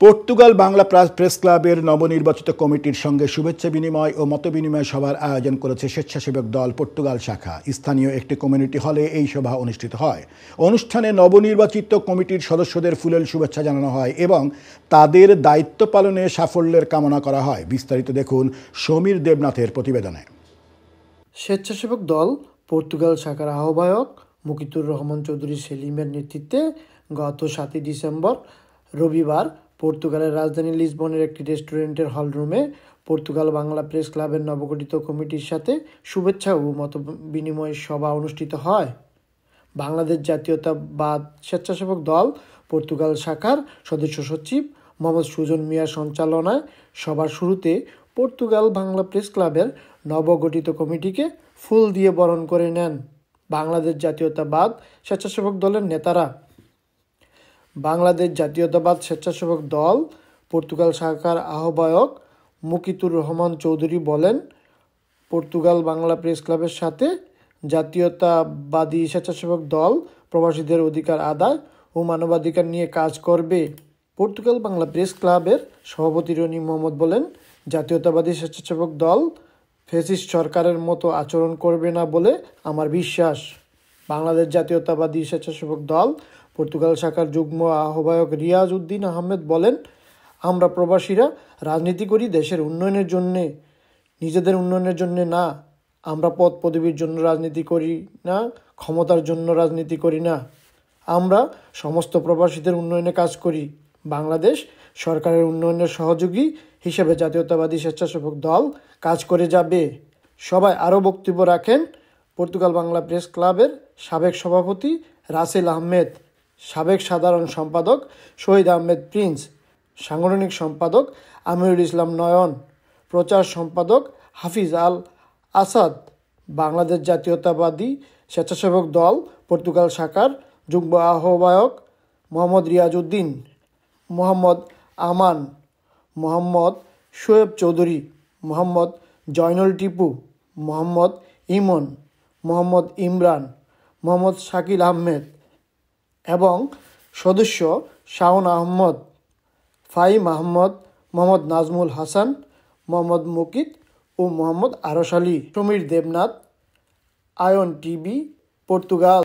Portugal Bangla press ক্লাবের নবনির্বাচিত কমিটির সঙ্গে শুভেচ্ছা বিনিময় ও মতবিনিময় সভার আয়োজন করেছে স্বেচ্ছাসেবক দল পর্তুগাল শাখা। স্থানীয় একটি কমিউনিটি হলে এই সভা অনুষ্ঠিত হয়। অনুষ্ঠানে নবনির্বাচিত কমিটির সদস্যদের ফুলেল শুভেচ্ছা জানানো হয় এবং তাদের দায়িত্ব পালনে সাফল্যের কামনা করা হয়। বিস্তারিত দেখুন সমীর দেবনাথের প্রতিবেদনে। স্বেচ্ছাসেবক দল পর্তুগাল শাখার আহ্বায়ক মুকিতুর রহমান চৌধুরী সেলিমের নেতৃত্বে গত 7 ডিসেম্বর রবিবার পর্তুগালের রাজধানী লিসবনের একটি রেস্টুরেন্টের হলরুমে পর্তুগাল বাংলা প্রেস ক্লাবের নবগঠিত কমিটির সাথে শুভেচ্ছা ও মত বিনিময় সভা অনুষ্ঠিত হয়। বাংলাদেশ জাতীয়তাবাদ স্বেচ্ছাসেবক দল পর্তুগাল শাখার সদস্য সচিব মোহাম্মদ সুজন মিয়ার সঞ্চালনায় সভার শুরুতে পর্তুগাল বাংলা প্রেস ক্লাবের নবগঠিত কমিটিকে ফুল দিয়ে বরণ করে নেন বাংলাদেশ জাতীয়তাবাদ স্বেচ্ছাসেবক দলের নেতারা। বাংলাদেশ জাতীয়তাবাদ স্বেচ্ছাসেবক দল পর্তুগাল শাখার আহ্বায়ক মুকিতুর রহমান চৌধুরী বলেন, পর্তুগাল বাংলা প্রেস ক্লাবের সাথে জাতীয়তাবাদী স্বেচ্ছাসেবক দল প্রবাসীদের অধিকার আদায় ও মানবাধিকার নিয়ে কাজ করবে। পর্তুগাল বাংলা প্রেস ক্লাবের সভাপতি রনি মোহাম্মদ বলেন, জাতীয়তাবাদী স্বেচ্ছাসেবক দল ফ্যাসিস্ট সরকারের মতো আচরণ করবে না বলে আমার বিশ্বাস। বাংলাদেশ জাতীয়তাবাদী স্বেচ্ছাসেবক দল পর্তুগাল শাখার যুগ্ম আহ্বায়ক রিয়াজ উদ্দিন আহমেদ বলেন, আমরা প্রবাসীরা রাজনীতি করি দেশের উন্নয়নের জন্যে, নিজেদের উন্নয়নের জন্যে না। আমরা পদ পদবীর জন্য রাজনীতি করি না, ক্ষমতার জন্য রাজনীতি করি না। আমরা সমস্ত প্রবাসীদের উন্নয়নে কাজ করি। বাংলাদেশ সরকারের উন্নয়নের সহযোগী হিসেবে জাতীয়তাবাদী স্বেচ্ছাসেবক দল কাজ করে যাবে। সবাই আরও বক্তব্য রাখেন পর্তুগাল বাংলা প্রেস ক্লাবের সাবেক সভাপতি রাসেল আহমেদ, সাবেক সাধারণ সম্পাদক শহীদ আহমেদ প্রিন্স, সাংগঠনিক সম্পাদক আমিরুল ইসলাম নয়ন, প্রচার সম্পাদক হাফিজ আল আসাদ, বাংলাদেশ জাতীয়তাবাদী স্বেচ্ছাসেবক দল পর্তুগাল শাখার যুগ্ম আহ্বায়ক মোহাম্মদ রিয়াজ উদ্দিন, মোহাম্মদ আমান, মোহাম্মদ শোয়েব চৌধুরী, মোহাম্মদ জয়নুল টিপু, মোহাম্মদ ইমন, মোহাম্মদ ইমরান, মোহাম্মদ শাকিল আহমেদ এবং সদস্য শাওন আহমদ, ফাহিম আহমদ, মোহাম্মদ নাজমুল হাসান, মোহাম্মদ মুকিত ও মোহাম্মদ আরশ আলী। Samir Debnath, Ayan TV, Portugal.